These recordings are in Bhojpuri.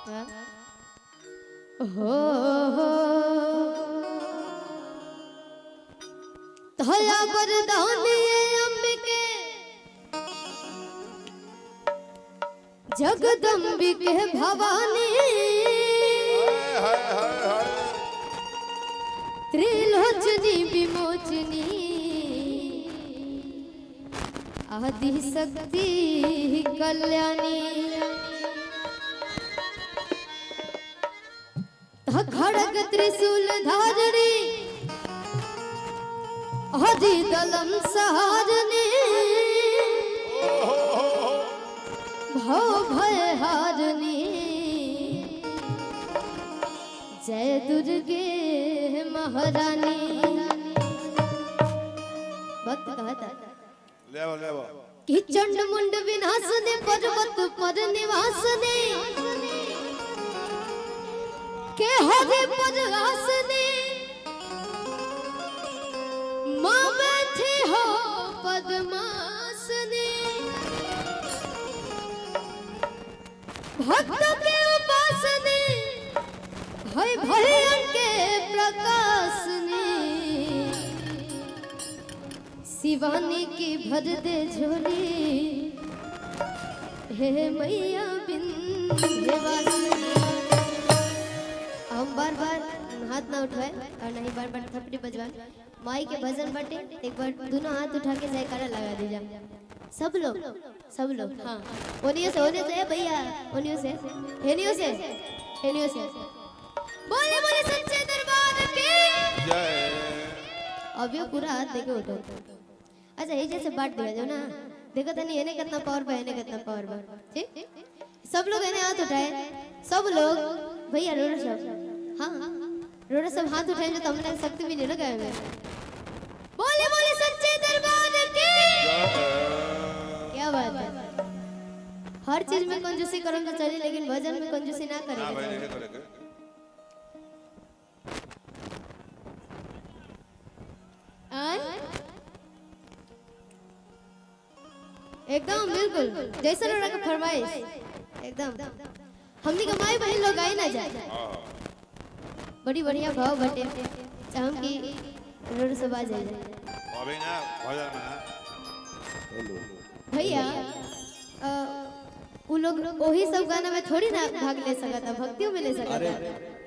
हो दया वरदानी अंबिके जगदम्बिके भवानी त्रिलोचनी विमोचनी आदि शक्ति कल्याणी खड़ग त्रिशूल धारिणी हरि दलम सहारिणी भव भय हारिणी जय दुर्गे महारानी। भक्त कहता कि चंड मुंड विनाशने पर्वत पर निवासने के हरे पर आसने मां बैठी हो पद्मासने भक्त के उपासने भय भयन के प्रकाशने शिवानी की भर दे झोली हे मैया विंध्यवासिनी। हम बार बार हाथ ना उठाए और नहीं बार बार थपड़ी बजवाए। माई के भजन बटे एक बार दोनों हाथ उठा के जयकारा लगा दीजिए सब लोग हाँ ओनियो से भैया ओनियो से हेनियो से बोले बोले सच्चे दरबार की जय। अब ये पूरा हाथ देके उठो। अच्छा ये जैसे बांट दिया जाओ ना देखो तो नहीं इन्हें कितना पावर है इन्हें कितना पावर है ठीक सब लोग इन्हें हाथ उठाए सब लोग भैया रोड़ा सब हाँ रोड़ा सब हाथ उठाए जो तुमने शक्ति भी नहीं लगाए हुए। बोले बोले सच्चे दरबार की क्या बात है। हर चीज में कंजूसी करो तो चले लेकिन भजन में कंजूसी ना करेंगे। एकदम बिल्कुल जैसा रोड़ा का फरमाइश एकदम हमने कमाई बहन लोग गाई ना जाए बड़ी बढ़िया भाव बटे चाहम की रोड से बाज जाए भैया वो लोग वही सब गाना में थोड़ी ना भाग ले सका था भक्तियों में ले सका था।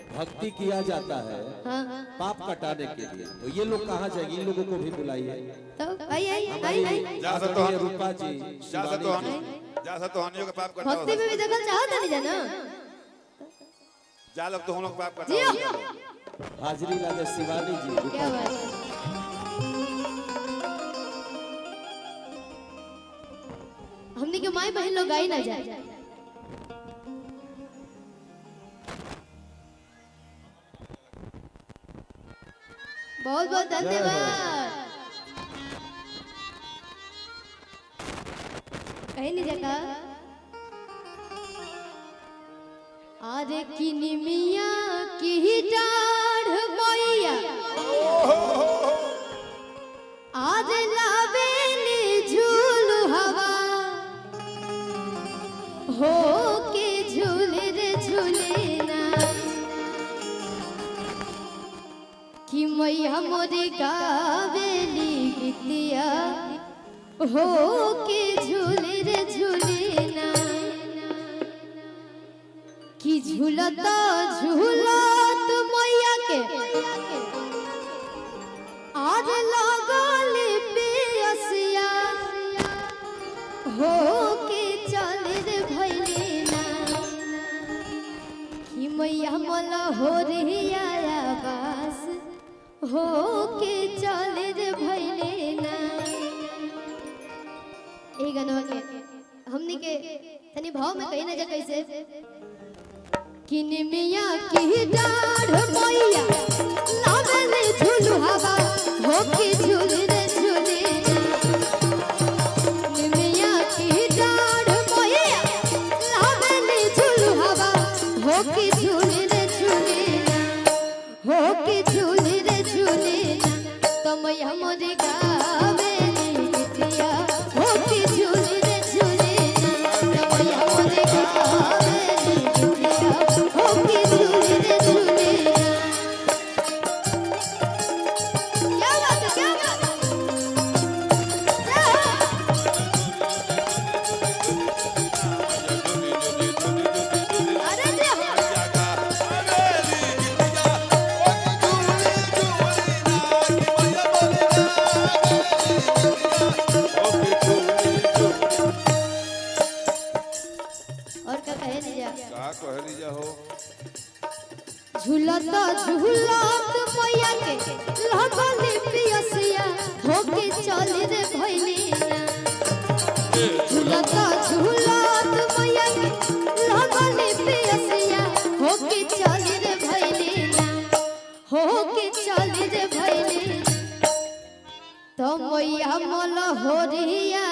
भक्ति किया जाता है हाँ पाप कटाने के लिए तो ये लोग कहाँ जाएंगे इन लोगों को भी बुलाइए तो आई रूपा जी भक्ति में भी दखल चाहता नहीं जाना जा लोग तो हम लोग पाप करते हैं हाजरी लगे शिवानी जी क्या बात है। हमने के माई बहन लोग गाई ना जाए बहुत बहुत धन्यवाद। कहीं नहीं जाता आरे किनी मिया की डाढ़ मैया आज लावे ने झूल हवा हो के झूले रे झूले ना कि मैया मोरे गावेली गीतिया हो के झूले रे झूले ना कि झूलता झूलत मैया के आज लागल पियसिया हो के चल रे भैले ना कि मैया मोला हो रे आया बास हो के चल रे भैले ना। ए गाना के हमनी के तनी भाव में कहीं ना जा कैसे किनी मिया की डाढ़ मैया लावेले झूलू हवा हो के झूल रे झूले मिया की डाढ़ मैया लावेले झूलू हवा हो के झूल रे झूले हो के झूल रे झूले तो मैया मोरे गावेली गीतिया हो के झूल रे झूले तो मैया मोरे गावेली गीतिया का कहली जा हो झूलत झूलत मैया के लगली पियसिया होके चली रे भैलीना झूलत झूलत मैया के लगली पियसिया होके चली रे भैलीना होके चली रे भैलीना तो मैया मल होरिया